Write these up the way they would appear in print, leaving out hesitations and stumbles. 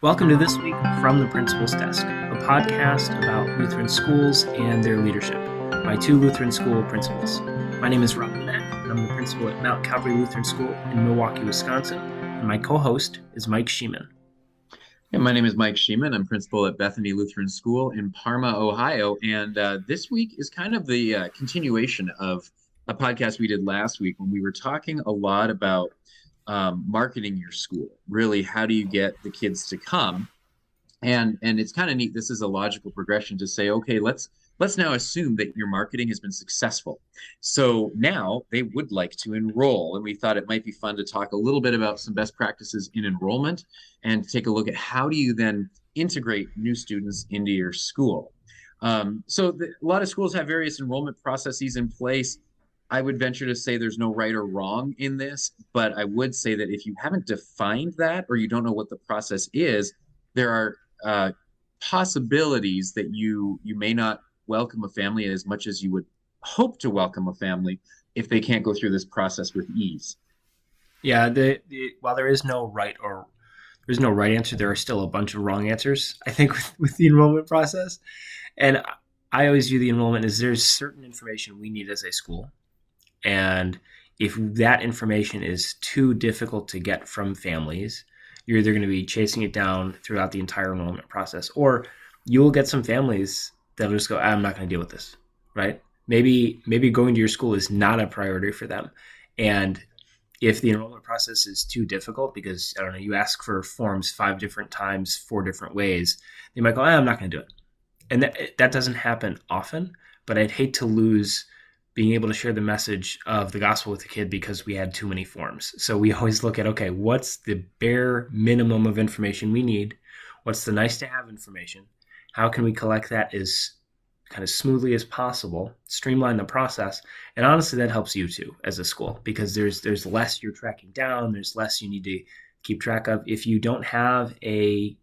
Welcome to This Week from the Principal's Desk, a podcast about Lutheran schools and their leadership. My two Lutheran school principals. My name is Rob Lynette, and I'm the principal at Mount Calvary Lutheran School in Milwaukee, Wisconsin. And my co-host is Mike Sheeman. Yeah, my name is Mike Sheeman. I'm principal at Bethany Lutheran School in Parma, Ohio. And this week is kind of the continuation of a podcast we did last week when we were talking a lot about marketing your school. Really, how do you get the kids to come? And it's kind of neat. This is a logical progression to say, okay, let's now assume that your marketing has been successful. So now they would like to enroll. And we thought it might be fun to talk a little bit about some best practices in enrollment and take a look at how do you then integrate new students into your school. A lot of schools have various enrollment processes in place. I would venture to say there's no right or wrong in this, but I would say that if you haven't defined that or you don't know what the process is, there are possibilities that you may not welcome a family as much as you would hope to welcome a family if they can't go through this process with ease. Yeah, while there's no right answer, there are still a bunch of wrong answers, I think, with the enrollment process. And I always view the enrollment as there's certain information we need as a school. And if that information is too difficult to get from families, you're either going to be chasing it down throughout the entire enrollment process, or you will get some families that'll just go, I'm not going to deal with this, right? Maybe going to your school is not a priority for them. And if the enrollment process is too difficult because, I don't know, you ask for forms 5 different times, 4 different ways, they might go, I'm not going to do it. And that doesn't happen often, but I'd hate to lose being able to share the message of the gospel with the kid because we had too many forms. So we always look at, okay, what's the bare minimum of information we need? What's the nice to have information? How can we collect that as kind of smoothly as possible, streamline the process? And honestly, that helps you too as a school because there's less you're tracking down. There's less you need to keep track of. If you don't have a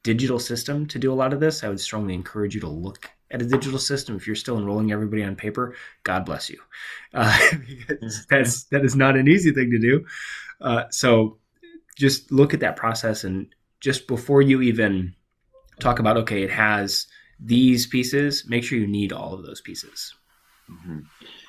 digital system to do a lot of this, I would strongly encourage you to look at a digital system. If you're still enrolling everybody on paper, God bless you. Because that is not an easy thing to do. So just look at that process, and just before you even talk about, okay, it has these pieces, make sure you need all of those pieces. Mm-hmm.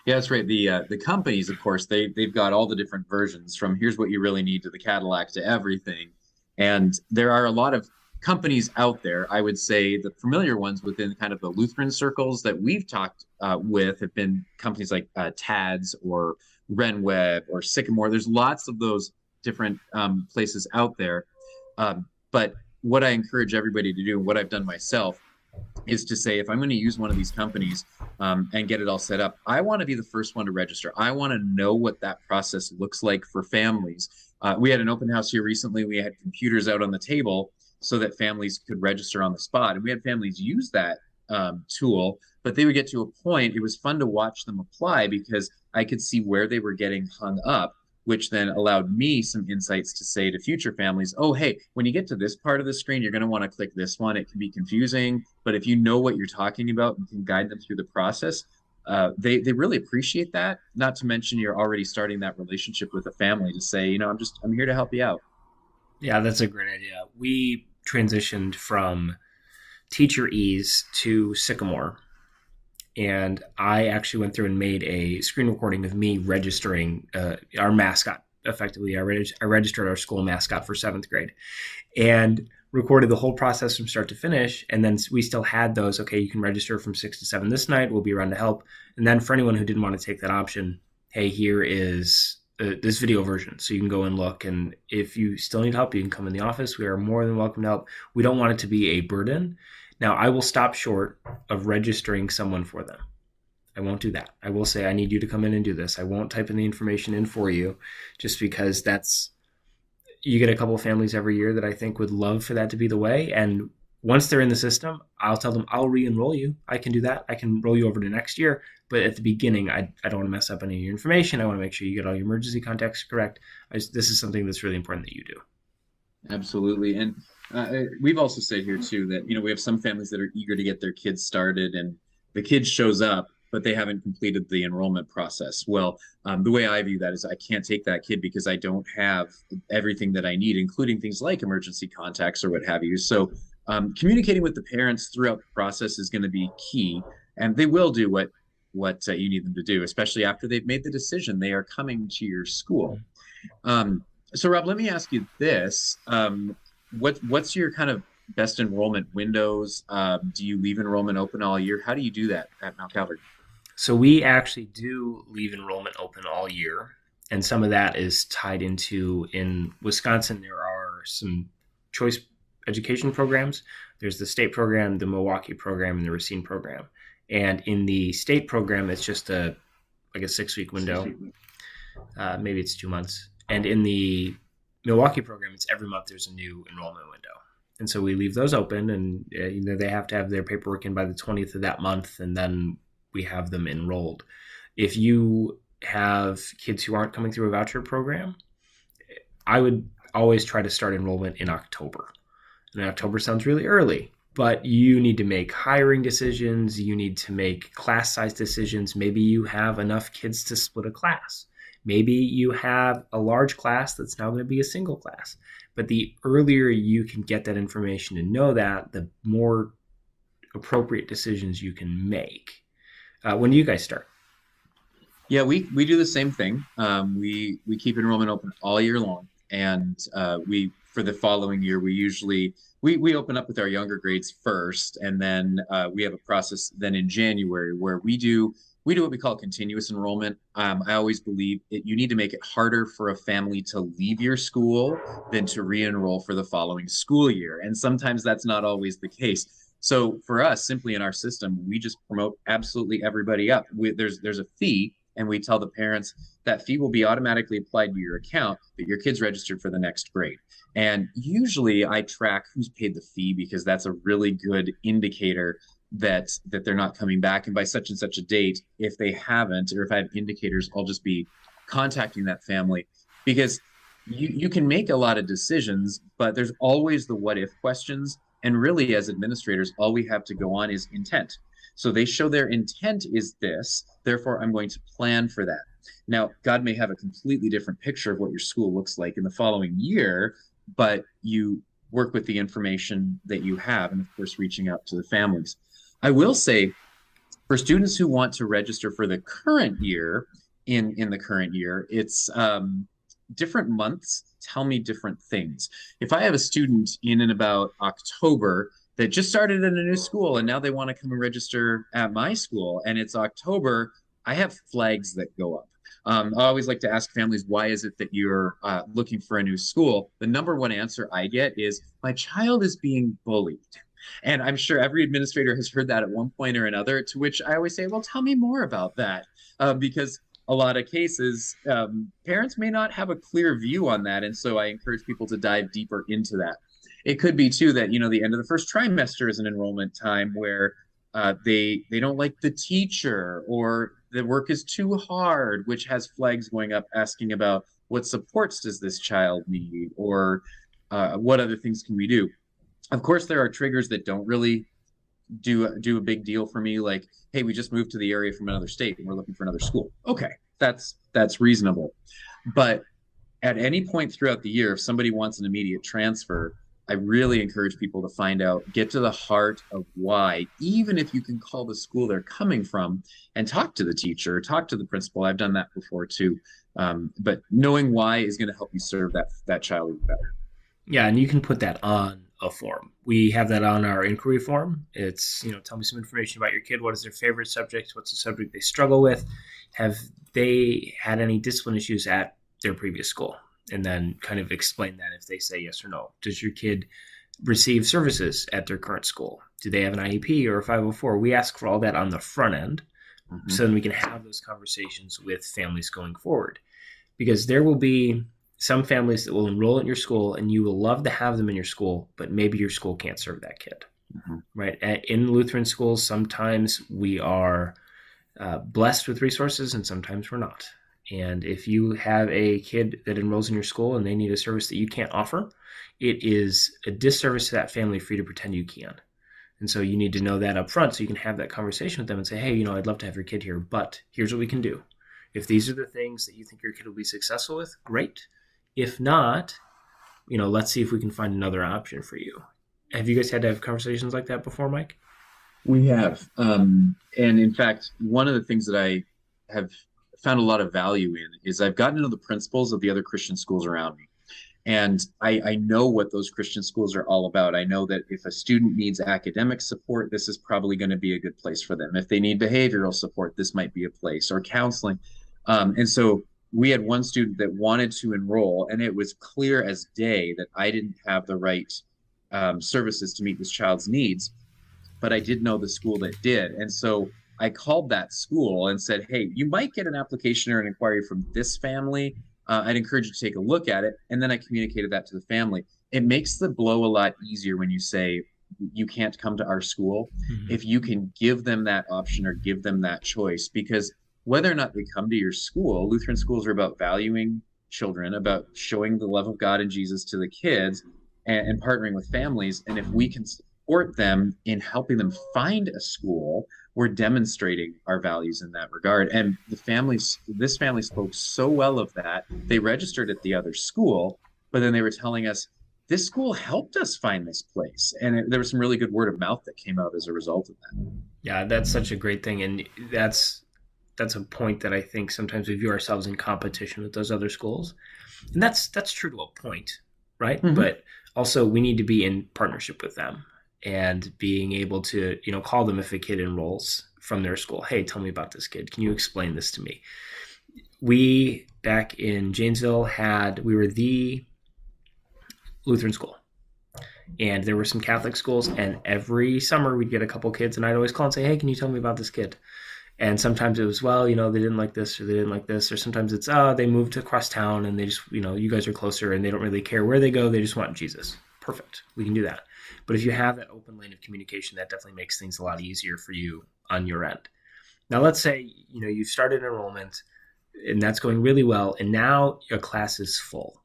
Yeah, that's right. The companies, of course, they've got all the different versions from here's what you really need to the Cadillac to everything. And there are a lot of companies out there. I would say the familiar ones within kind of the Lutheran circles that we've talked with have been companies like TADS or RenWeb or Sycamore. There's lots of those different places out there. But what I encourage everybody to do, and what I've done myself, is to say, if I'm going to use one of these companies and get it all set up, I want to be the first one to register. I want to know what that process looks like for families. We had an open house here recently. We had computers out on the table so that families could register on the spot. And we had families use that tool, but they would get to a point. It was fun to watch them apply because I could see where they were getting hung up, which then allowed me some insights to say to future families, oh, hey, when you get to this part of the screen, you're going to want to click this one. It can be confusing, but if you know what you're talking about and can guide them through the process, they really appreciate that. Not to mention you're already starting that relationship with a family to say, I'm here to help you out. Yeah, that's a great idea. We transitioned from Teacher Ease to Sycamore, and I actually went through and made a screen recording of me registering our mascot. Effectively, I registered our school mascot for 7th grade and recorded the whole process from start to finish. And then we still had those, okay, you can register from 6 to 7 this night. We'll be around to help. And then for anyone who didn't want to take that option, hey, here is this video version. So you can go and look. And if you still need help, you can come in the office. We are more than welcome to help. We don't want it to be a burden. Now, I will stop short of registering someone for them. I won't do that. I will say, I need you to come in and do this. I won't type in the information in for you just because you get a couple of families every year that I think would love for that to be the way. And once they're in the system, I'll tell them I'll re-enroll you. I can do that. I can roll you over to next year. But at the beginning, I don't want to mess up any of your information. I want to make sure you get all your emergency contacts correct. This is something that's really important that you do. Absolutely. And we've also said here too that, we have some families that are eager to get their kids started and the kid shows up, but they haven't completed the enrollment process. Well, the way I view that is I can't take that kid because I don't have everything that I need, including things like emergency contacts or what have you. So communicating with the parents throughout the process is going to be key, and they will do what you need them to do, especially after they've made the decision they are coming to your school. Um, so, Rob, let me ask you this: what's your kind of best enrollment windows? Do you leave enrollment open all year? How do you do that at Mount Calvary? So we actually do leave enrollment open all year. And some of that is tied into in Wisconsin, there are some choice education programs. There's the state program, the Milwaukee program, and the Racine program. And in the state program, it's just a like a 6 week window. Maybe it's 2 months. And in the Milwaukee program, it's every month there's a new enrollment window. And so we leave those open, and they have to have their paperwork in by the 20th of that month, and then we have them enrolled. If you have kids who aren't coming through a voucher program, I would always try to start enrollment in October. And October sounds really early, but you need to make hiring decisions. You need to make class size decisions. Maybe you have enough kids to split a class. Maybe you have a large class that's now going to be a single class. But the earlier you can get that information and know that, the more appropriate decisions you can make. When do you guys start? Yeah, we do the same thing. We keep enrollment open all year long, and we for the following year we usually we open up with our younger grades first, and then we have a process then in January where we do what we call continuous enrollment. I always believe you need to make it harder for a family to leave your school than to re-enroll for the following school year, and sometimes that's not always the case. So for us, simply in our system, we just promote absolutely everybody up. There's a fee, and we tell the parents that fee will be automatically applied to your account, but your kid's registered for the next grade. And usually I track who's paid the fee because that's a really good indicator that they're not coming back. And by such and such a date, if they haven't, or if I have indicators, I'll just be contacting that family because you can make a lot of decisions, but there's always the what if questions. And really, as administrators, all we have to go on is intent. So they show their intent is this, therefore I'm going to plan for that. Now, God may have a completely different picture of what your school looks like in the following year, but you work with the information that you have, and of course, reaching out to the families. I will say, for students who want to register for the current year, in the current year, it's different months tell me different things. If I have a student in and about October that just started in a new school and now they want to come and register at my school and it's October, I have flags that go up. I always like to ask families, why is it that you're looking for a new school? The number one answer I get is, my child is being bullied. And I'm sure every administrator has heard that at one point or another, to which I always say, well, tell me more about that. Because a lot of cases, parents may not have a clear view on that. And so I encourage people to dive deeper into that. It could be too that, the end of the first trimester is an enrollment time where they don't like the teacher, or the work is too hard, which has flags going up asking about what supports does this child need, or what other things can we do. Of course, there are triggers that don't really do a big deal for me, like, hey, we just moved to the area from another state and we're looking for another school. Okay, that's reasonable. But at any point throughout the year, if somebody wants an immediate transfer, I really encourage people to find out, get to the heart of why, even if you can call the school they're coming from and talk to the teacher, talk to the principal. I've done that before too. But knowing why is going to help you serve that child even better. Yeah, and you can put that on a form. We have that on our inquiry form. It's, tell me some information about your kid. What is their favorite subject? What's the subject they struggle with? Have they had any discipline issues at their previous school? And then kind of explain that if they say yes or no. Does your kid receive services at their current school? Do they have an IEP or a 504? We ask for all that on the front end, so then we can have those conversations with families going forward. Because there will be some families that will enroll in your school and you will love to have them in your school, but maybe your school can't serve that kid, right? In Lutheran schools, sometimes we are blessed with resources and sometimes we're not. And if you have a kid that enrolls in your school and they need a service that you can't offer, it is a disservice to that family for you to pretend you can. And so you need to know that up front so you can have that conversation with them and say, hey, I'd love to have your kid here, but here's what we can do. If these are the things that you think your kid will be successful with, great. If not, let's see if we can find another option for you. Have you guys had to have conversations like that before, Mike? We have. And in fact, one of the things that I have found a lot of value in is I've gotten to know the principals of the other Christian schools around me. And I know what those Christian schools are all about. I know that if a student needs academic support, this is probably going to be a good place for them. If they need behavioral support, this might be a place, or counseling. And so we had one student that wanted to enroll, and it was clear as day that I didn't have the right services to meet this child's needs, but I did know the school that did. And so I called that school and said, hey, you might get an application or an inquiry from this family. I'd encourage you to take a look at it. And then I communicated that to the family. It makes the blow a lot easier when you say, you can't come to our school, Mm-hmm. if you can give them that option or give them that choice. Because whether or not they come to your school, Lutheran schools are about valuing children, about showing the love of God and Jesus to the kids, and partnering with families. And if we can support them in helping them find a school, we're demonstrating our values in that regard. And this family spoke so well of that. They registered at the other school, but then they were telling us, this school helped us find this place. And there was some really good word of mouth that came out as a result of that. Yeah, that's such a great thing, and that's a point that I think sometimes we view ourselves in competition with those other schools, and that's true to a point, right? Mm-hmm. But also we need to be in partnership with them and being able to call them if a kid enrolls from their school. Hey, tell me about this kid. Can you explain this to me? We back in Janesville we were the Lutheran school. And there were some Catholic schools, and every summer we'd get a couple kids, and I'd always call and say, hey, can you tell me about this kid? And sometimes it was, well, they didn't like this or they didn't like this. Or sometimes it's, oh, they moved across town and they just, you guys are closer and they don't really care where they go. They just want Jesus. Perfect. We can do that. But if you have that open lane of communication, that definitely makes things a lot easier for you on your end. Now, let's say, you've started enrollment and that's going really well. And now your class is full.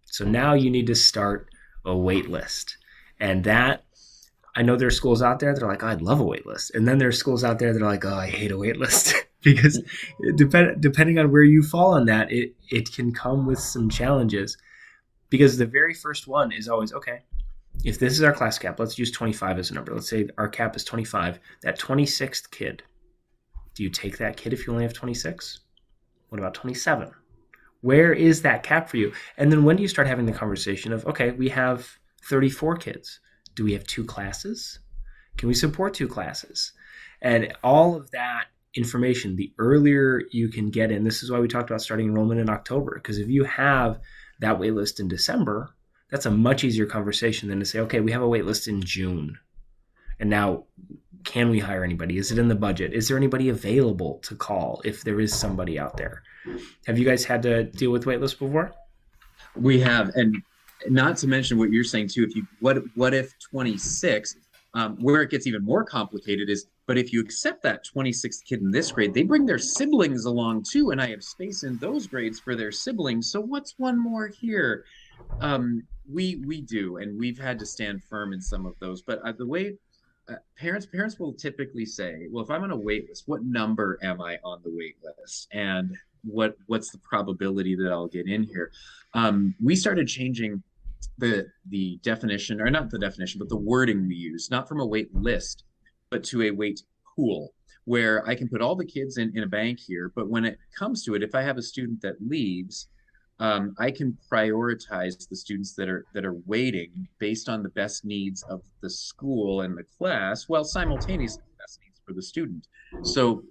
So now you need to start a wait list. And that, I know there's schools out there that are like, oh, I'd love a wait list. And then there's schools out there that are like, oh, I hate a wait list. Because depending on where you fall on that, it can come with some challenges. Because the very first one is always, okay, if this is our class cap, let's use 25 as a number. Let's say our cap is 25. That 26th kid, do you take that kid if you only have 26? What about 27? Where is that cap for you? And then when do you start having the conversation of, okay, we have 34 kids. Do we have two classes? Can we support two classes? And all of that information, the earlier you can get in, this is why we talked about starting enrollment in October, because if you have that wait list in December, that's a much easier conversation than to say, okay, we have a wait list in June. And now, can we hire anybody? Is it in the budget? Is there anybody available to call if there is somebody out there? Have you guys had to deal with wait lists before? We have, and not to mention what you're saying too. If you what if 26, where it gets even more complicated is, but if you accept that 26th kid in this grade, they bring their siblings along too, and I have space in those grades for their siblings. So what's one more here? We do, and we've had to stand firm in some of those. But the way parents will typically say, well, if I'm on a wait list, what number am I on the wait list, and what's the probability that I'll get in here? We started changing the definition, or not the definition, but the wording we use, not from a wait list, but to a wait pool, where I can put all the kids in a bank here. But when it comes to it, if I have a student that leaves, I can prioritize the students that are waiting based on the best needs of the school and the class, while simultaneously the best needs for the student. So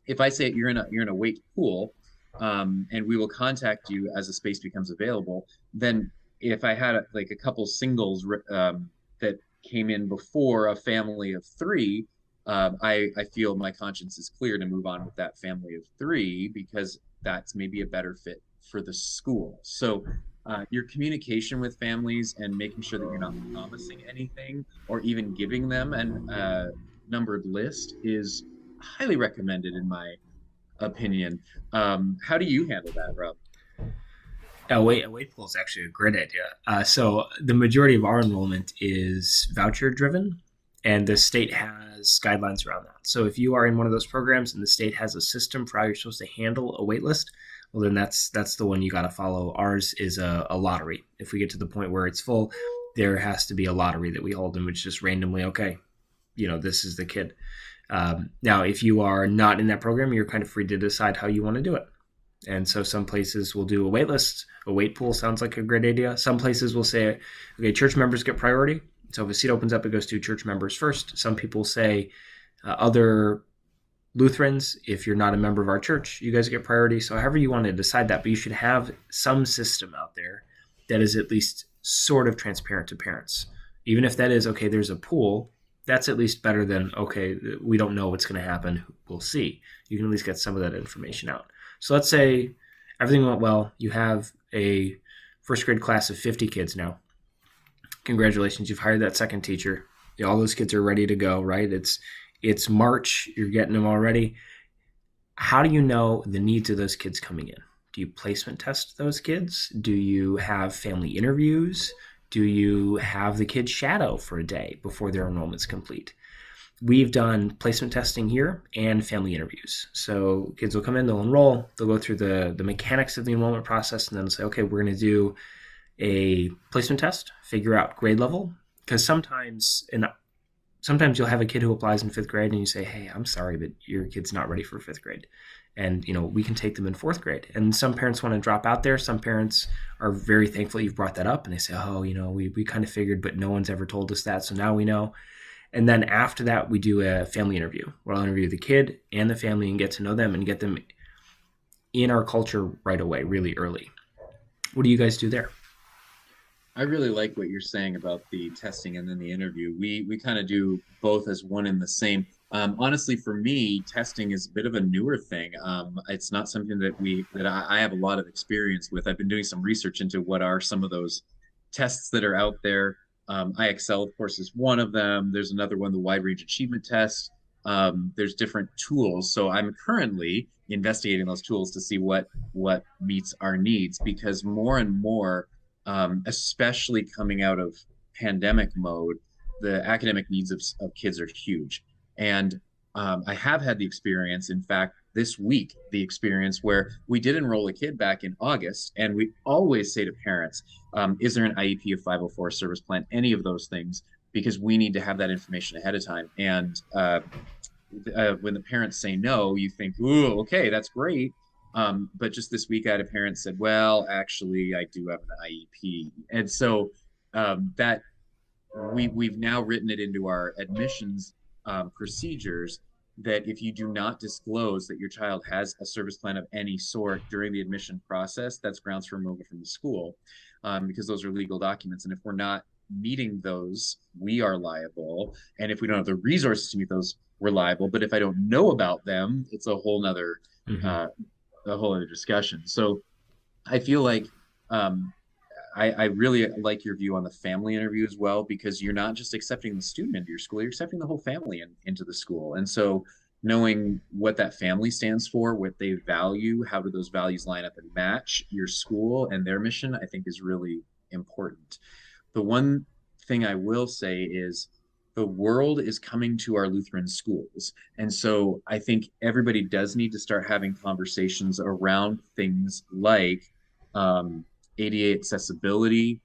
if I say you're in a wait pool, and we will contact you as a space becomes available, then if I had like a couple singles that came in before a family of three, I feel my conscience is clear to move on with that family of three, because that's maybe a better fit for the school. So your communication with families and making sure that you're not promising anything or even giving them an numbered list is highly recommended in my opinion. How do you handle that, Rob? A wait pool is actually a great idea. So the majority of our enrollment is voucher driven. and the state has guidelines around that. So if you are in one of those programs and the state has a system for how you're supposed to handle a wait list, well, then that's the one you got to follow. Ours is a lottery. If we get to the point where it's full, there has to be a lottery that we hold, in which just randomly, okay, this is the kid. Now, if you are not in that program, you're kind of free to decide how you want to do it. And so some places will do a wait list. A wait pool sounds like a great idea. Some places will say, okay, church members get priority. So if a seat opens up, it goes to church members first. Some people say other Lutherans, if you're not a member of our church, you guys get priority. So however you want to decide that, but you should have some system out there that is at least sort of transparent to parents. Even if that is, okay, there's a pool, that's at least better than, okay, we don't know what's going to happen. We'll see. You can at least get some of that information out. So let's say everything went well. You have a first grade class of 50 kids now. Congratulations, you've hired that second teacher. All those kids are ready to go, right? It's March, you're getting them already. How do you know the needs of those kids coming in? Do you placement test those kids? Do you have family interviews? Do you have the kids shadow for a day before their enrollment's complete? We've done placement testing here and family interviews. So kids will come in, they'll enroll, they'll go through the mechanics of the enrollment process, and then say, okay, we're going to do a placement test, figure out grade level. Because sometimes you'll have a kid who applies in fifth grade and you say, hey, I'm sorry, but your kid's not ready for fifth grade. And, we can take them in fourth grade. And some parents want to drop out there. Some parents are very thankful you've brought that up. And they say, oh, we kind of figured, but no one's ever told us that. So now we know. And then after that, we do a family interview where I'll interview the kid and the family and get to know them and get them in our culture right away, really early. What do you guys do there? I really like what you're saying about the testing and then the interview. We kind of do both as one and the same. Honestly, for me, testing is a bit of a newer thing. It's not something that I have a lot of experience with. I've been doing some research into what are some of those tests that are out there. IXL, of course, is one of them. There's another one, the wide range achievement test. There's different tools. So I'm currently investigating those tools to see what meets our needs, because more and more, especially coming out of pandemic mode, the academic needs of kids are huge. And I have had the experience, in fact, this week, the experience where we did enroll a kid back in August, and we always say to parents, is there an IEP, of 504 service plan, any of those things, because we need to have that information ahead of time. And when the parents say no, you think, ooh, okay, that's great. But just this week, I had a parent said, well, actually, I do have an IEP. And so that we've now written it into our admissions procedures that if you do not disclose that your child has a service plan of any sort during the admission process, that's grounds for removal from the school, because those are legal documents. And if we're not meeting those, we are liable. And if we don't have the resources to meet those, we're liable. But if I don't know about them, it's Mm-hmm. a whole other discussion. So I feel like I really like your view on the family interview as well, because you're not just accepting the student into your school, you're accepting the whole family into the school. And so knowing what that family stands for, what they value, how do those values line up and match your school and their mission, I think is really important. The one thing I will say is the world is coming to our Lutheran schools. And so I think everybody does need to start having conversations around things like ADA accessibility,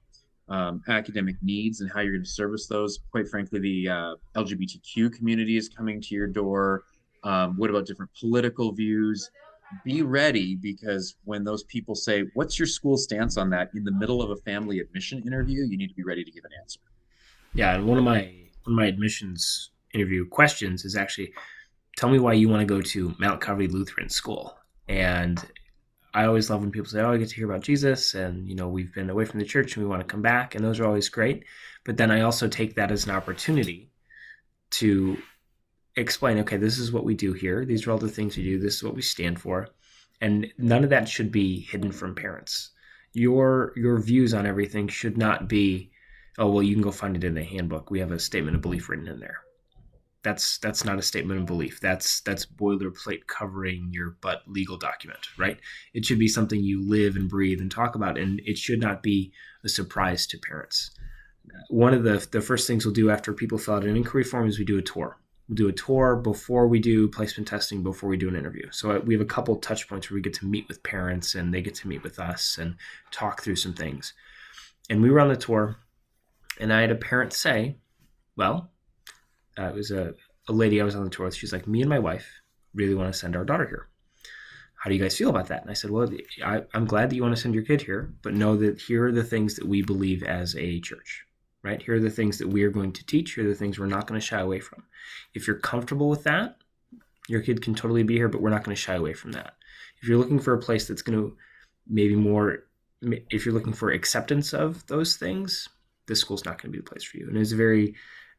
academic needs, and how you're going to service those. Quite frankly, the LGBTQ community is coming to your door. What about different political views? Be ready, because when those people say, what's your school stance on that, in the middle of a family admission interview, you need to be ready to give an answer. Yeah, and one of my admissions interview questions is actually, tell me why you want to go to Mount Calvary Lutheran School. And I always love when people say, oh, I get to hear about Jesus, and we've been away from the church and we want to come back, and those are always great. But then I also take that as an opportunity to explain, okay, this is what we do here. These are all the things we do. This is what we stand for. And none of that should be hidden from parents. Your views on everything should not be, oh, well, you can go find it in the handbook. We have a statement of belief written in there. That's not a statement of belief. That's boilerplate covering your butt legal document, right? It should be something you live and breathe and talk about, and it should not be a surprise to parents. One of the first things we'll do after people fill out an inquiry form is we do a tour. We'll do a tour before we do placement testing, before we do an interview. So we have a couple touch points where we get to meet with parents and they get to meet with us and talk through some things. And we were on the tour, and I had a parent say, well, it was a lady I was on the tour with. She's like, me and my wife really want to send our daughter here. How do you guys feel about that? And I said, well, I'm glad that you want to send your kid here, but know that here are the things that we believe as a church, right? Here are the things that we are going to teach. Here are the things we're not going to shy away from. If you're comfortable with that, your kid can totally be here, but we're not going to shy away from that. If you're looking for a place that's going to maybe more, if you're looking for acceptance of those things, this school's not going to be the place for you. And it was a very,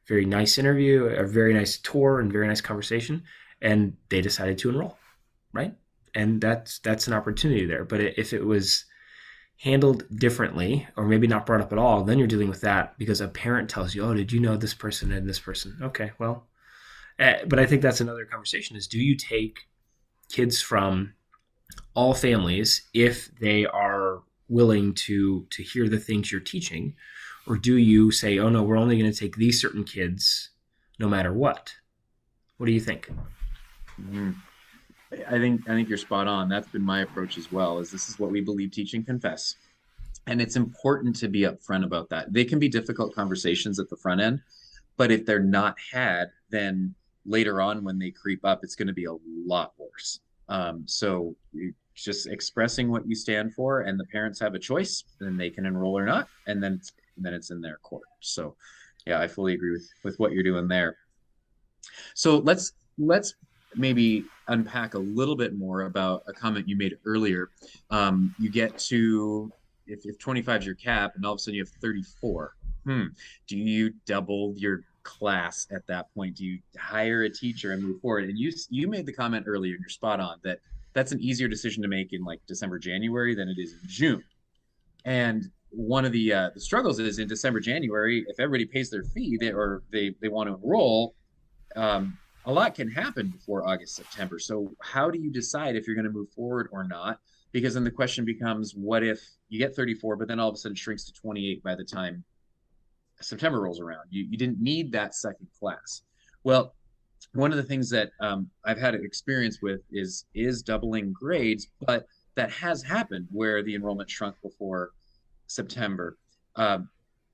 very nice interview, a very nice tour, and very nice conversation. And they decided to enroll, right? And that's an opportunity there. But if it was handled differently, or maybe not brought up at all, then you're dealing with that because a parent tells you, oh, did you know this person and this person? Okay, well, but I think that's another conversation is, do you take kids from all families if they are willing to hear the things you're teaching, or do you say, oh no, we're only going to take these certain kids no matter what? What do you think? Mhm. I think you're spot on. That's been my approach as well, is this is what we believe, teach, and confess. And it's important to be upfront about that. They can be difficult conversations at the front end, but if they're not had, then later on when they creep up, it's going to be a lot worse. So just expressing what you stand for, and the parents have a choice, then they can enroll or not, and then it's in their court. So yeah, I fully agree with what you're doing there. So let's maybe unpack a little bit more about a comment you made earlier. You get to if 25 is your cap, and all of a sudden you have 34. Do you double your class at that point? Do you hire a teacher and move forward? And you made the comment earlier, and you're spot on, that that's an easier decision to make in like December, January than it is in June. And one of the struggles is in December, January, if everybody pays their fee, they want to enroll, a lot can happen before August, September. So how do you decide if you're going to move forward or not? Because then the question becomes, what if you get 34, but then all of a sudden it shrinks to 28 by the time September rolls around? You didn't need that second class. Well, one of the things that I've had experience with is doubling grades, but that has happened where the enrollment shrunk before September.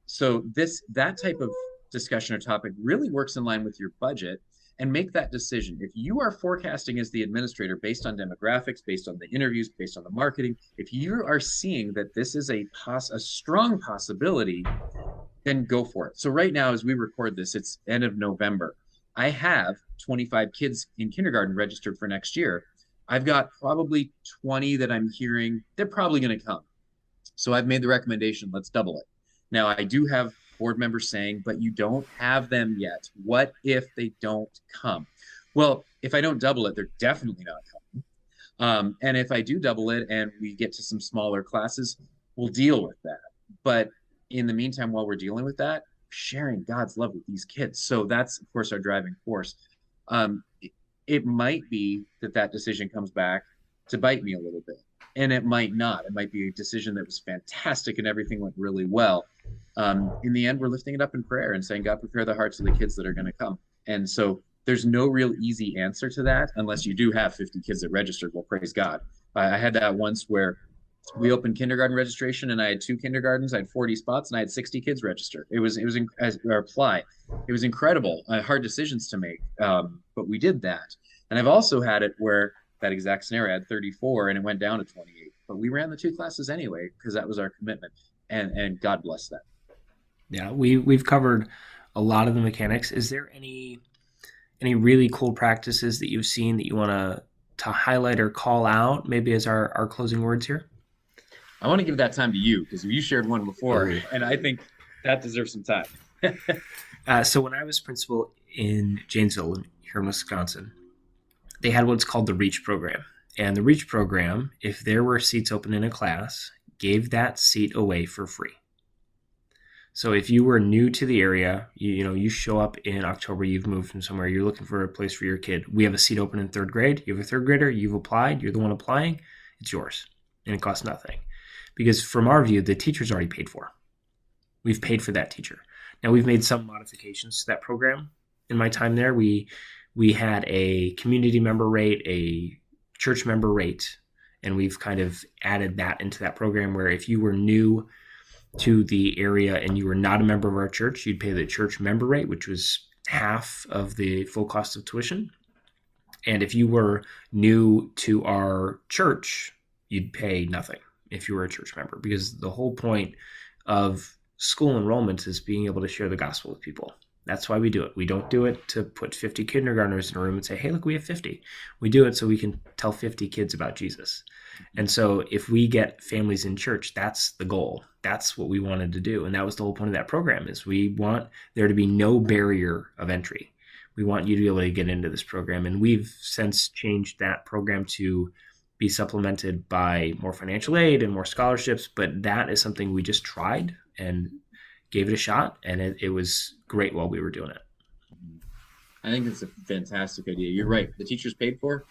So that type of discussion or topic really works in line with your budget, and make that decision. If you are forecasting as the administrator based on demographics, based on the interviews, based on the marketing, if you are seeing that this is a strong possibility, then go for it. So right now, as we record this, it's end of November. I have 25 kids in kindergarten registered for next year. I've got probably 20 that I'm hearing they're probably going to come. So I've made the recommendation, let's double it. Now, I do have board members saying, but you don't have them yet. What if they don't come? Well, if I don't double it, they're definitely not coming. And if I do double it and we get to some smaller classes, we'll deal with that. But in the meantime, while we're dealing with that, sharing God's love with these kids. So that's, of course, our driving force. It might be that decision comes back to bite me a little bit, and it might not. It might be a decision that was fantastic and everything went really well. In the end, we're lifting it up in prayer and saying, God, prepare the hearts of the kids that are going to come. And so there's no real easy answer to that unless you do have 50 kids that registered. Well, praise God. I had that once where we opened kindergarten registration, and I had 2 kindergartens. I had 40 spots, and I had 60 kids register. It was or apply. It was incredible. Hard decisions to make, but we did that. And I've also had it where that exact scenario, I had 34, and it went down to 28. But we ran the 2 classes anyway because that was our commitment, and God bless that. Yeah, we've covered a lot of the mechanics. Is there any really cool practices that you've seen that you want to highlight or call out, maybe as our closing words here? I want to give that time to you because you shared one before, Oh. and I think that deserves some time. So when I was principal in Janesville, here in Wisconsin, they had what's called the REACH program. And the REACH program, if there were seats open in a class, gave that seat away for free. So if you were new to the area, you show up in October, you've moved from somewhere, you're looking for a place for your kid. We have a seat open in 3rd grade. You have a 3rd grader, you've applied, you're the one applying, it's yours. And it costs nothing. Because from our view, the teacher's already paid for. We've paid for that teacher. Now we've made some modifications to that program. In my time there, we had a community member rate, a church member rate, and we've kind of added that into that program where if you were new to the area and you were not a member of our church, you'd pay the church member rate, which was half of the full cost of tuition. And if you were new to our church, you'd pay nothing if you were a church member, because the whole point of school enrollment is being able to share the gospel with people. That's why we do it. We don't do it to put 50 kindergartners in a room and say, hey, look, we have 50. We do it so we can tell 50 kids about Jesus. And so if we get families in church, that's the goal. That's what we wanted to do. And that was the whole point of that program, is we want there to be no barrier of entry. We want you to be able to get into this program. And we've since changed that program to be supplemented by more financial aid and more scholarships. But that is something we just tried and gave it a shot. And it was great while we were doing it. I think it's a fantastic idea. You're right. The teacher's paid for.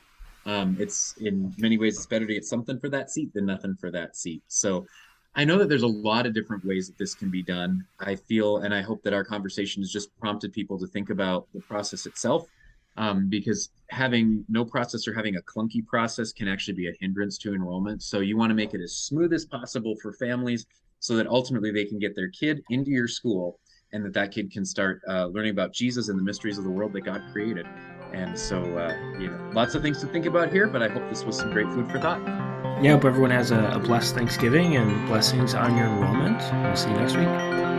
It's in many ways, it's better to get something for that seat than nothing for that seat. So I know that there's a lot of different ways that this can be done. I feel, and I hope that our conversation has just prompted people to think about the process itself, because having no process or having a clunky process can actually be a hindrance to enrollment. So you want to make it as smooth as possible for families so that ultimately they can get their kid into your school and that kid can start learning about Jesus and the mysteries of the world that God created. And so, lots of things to think about here, but I hope this was some great food for thought. Yeah, hope everyone has a blessed Thanksgiving and blessings on your enrollment. We'll see you next week.